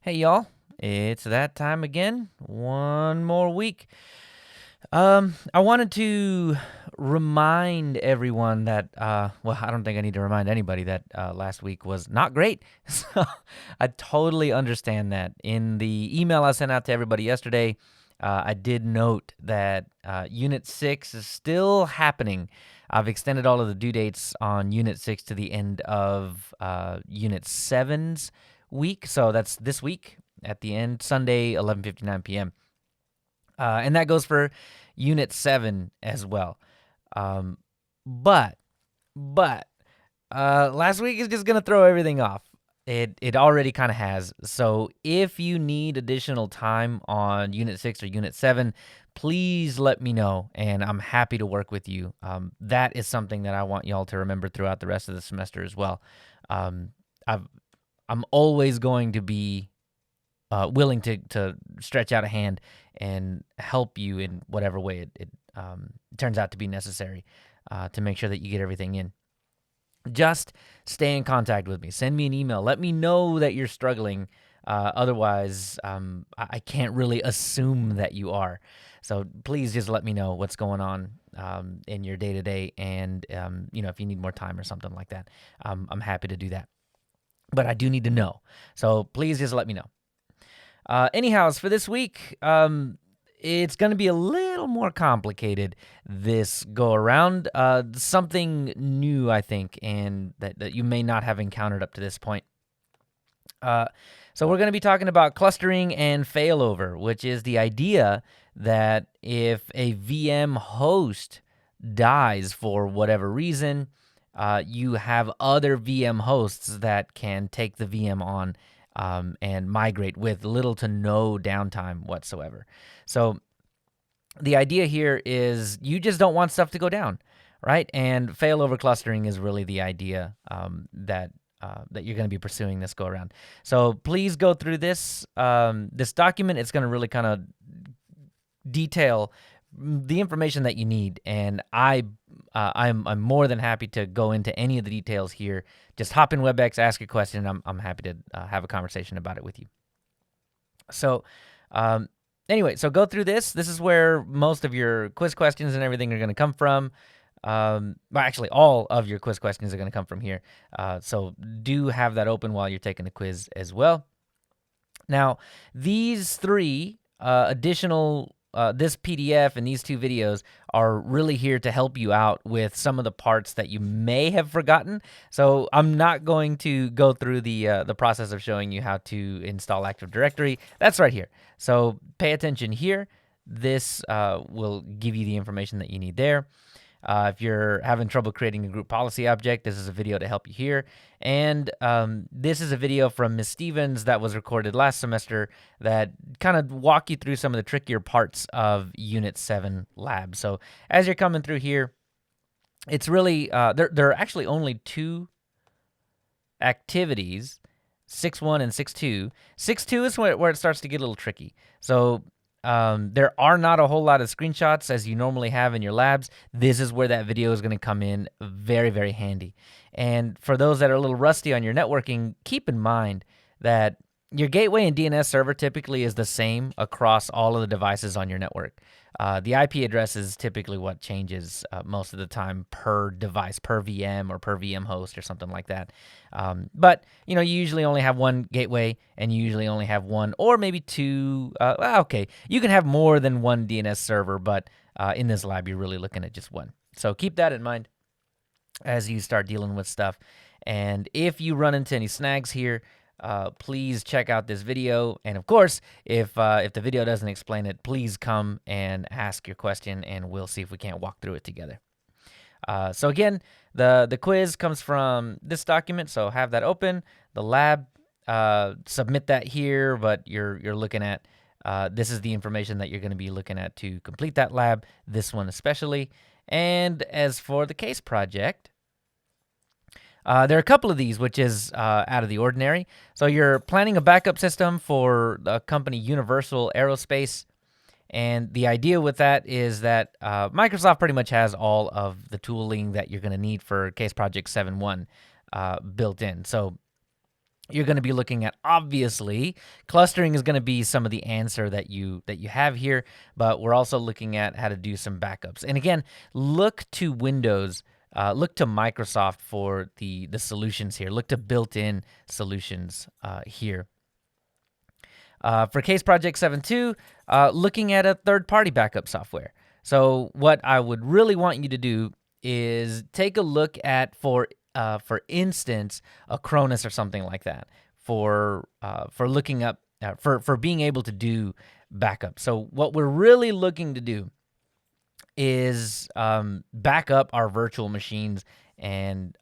Hey y'all, it's that time again. One more week. I wanted to remind everyone that, well, I don't think I need to remind anybody that last week was not great. So I totally understand that. In the email I sent out to everybody yesterday, I did note that Unit 6 is still happening. I've extended all of the due dates on Unit 6 to the end of Unit 7's week. So that's this week at the end, Sunday, 11:59 p.m. And that goes for Unit 7 as well. Um, but last week is just going to throw everything off. It already kind of has. So if you need additional time on Unit 6 or Unit 7, please let me know, and I'm happy to work with you. That is something that I want y'all to remember throughout the rest of the semester as well. I'm always going to be willing to stretch out a hand and help you in whatever way it turns out to be necessary to make sure that you get everything in. Just stay in contact with me. Send me an email. Let me know that you're struggling. Otherwise, I can't really assume that you are. So please just let me know what's going on in your day-to-day, and if you need more time or something like that, I'm happy to do that. But I do need to know. So please just let me know. Anyhow, for this week, it's going to be a little more complicated this go around. Something new, I think, and that you may not have encountered up to this point. So we're going to be talking about clustering and failover, which is the idea that if a VM host dies for whatever reason, you have other VM hosts that can take the VM on and migrate with little to no downtime whatsoever. So the idea here is you just don't want stuff to go down, right? And failover clustering is really the idea that you're going to be pursuing this go around. So please go through this this document. It's going to really kind of detail the information that you need, and I'm more than happy to go into any of the details here. Just hop in WebEx, ask a question, and I'm happy to have a conversation about it with you. So anyway, so go through this. This is where most of your quiz questions and everything are going to come from. Well, actually, all of your quiz questions are going to come from here. So do have that open while you're taking the quiz as well. Now, these three additional this PDF and these two videos are really here to help you out with some of the parts that you may have forgotten. So I'm not going to go through the process of showing you how to install Active Directory. That's right here. So pay attention here. This will give you the information that you need there. If you're having trouble creating a group policy object, this is a video to help you here. And this is a video from Ms. Stevens that was recorded last semester that kind of walk you through some of the trickier parts of Unit 7 lab. So as you're coming through here, it's really, there are actually only two activities, 6.1 and 6.2. 6.2 is where it starts to get a little tricky. So there are not a whole lot of screenshots as you normally have in your labs. This is where that video is going to come in very, very handy. And for those that are a little rusty on your networking, keep in mind that your gateway and DNS server typically is the same across all of the devices on your network. The IP address is typically what changes most of the time per device, per VM or per VM host or something like that. But you usually only have one gateway, and you usually only have one or maybe two. Okay, you can have more than one DNS server, but in this lab, you're really looking at just one. So keep that in mind as you start dealing with stuff. And if you run into any snags here, please check out this video. And of course, if the video doesn't explain it, please come and ask your question, and we'll see if we can't walk through it together. So again, the quiz comes from this document, so have that open. The lab, submit that here, but you're looking at, this is the information that you're going to be looking at to complete that lab, this one especially. And as for the case project, there are a couple of these, which is out of the ordinary. So you're planning a backup system for the company Universal Aerospace. And the idea with that is that Microsoft pretty much has all of the tooling that you're going to need for Case Project 7.1 built in. So you're going to be looking at, obviously, clustering is going to be some of the answer that you have here, but we're also looking at how to do some backups. And again, look to Windows, look to Microsoft for the solutions here. Look to built-in solutions here. For Case Project 7.2, looking at a third-party backup software. So what I would really want you to do is take a look at, for instance, a Cronus or something like that, for looking up, for being able to do backup. So what we're really looking to do is back up our virtual machines and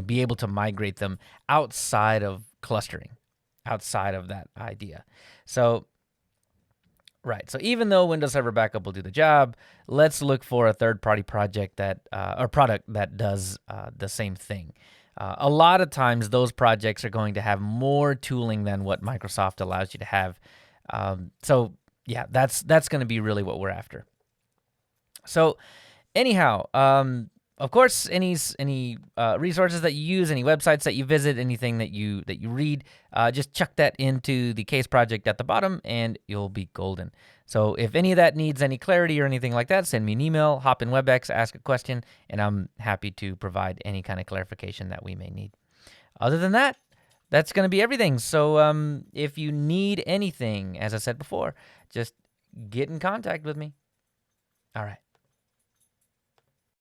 be able to migrate them outside of clustering, outside of that idea. So right. So even though Windows Server Backup will do the job, let's look for a third-party project that or product that does the same thing. A lot of times, those projects are going to have more tooling than what Microsoft allows you to have. So yeah, that's going to be really what we're after. So anyhow, of course, any resources that you use, any websites that you visit, anything that you read, just chuck that into the case project at the bottom, and you'll be golden. So if any of that needs any clarity or anything like that, send me an email, hop in WebEx, ask a question, and I'm happy to provide any kind of clarification that we may need. Other than that, that's going to be everything. So if you need anything, as I said before, just get in contact with me. All right.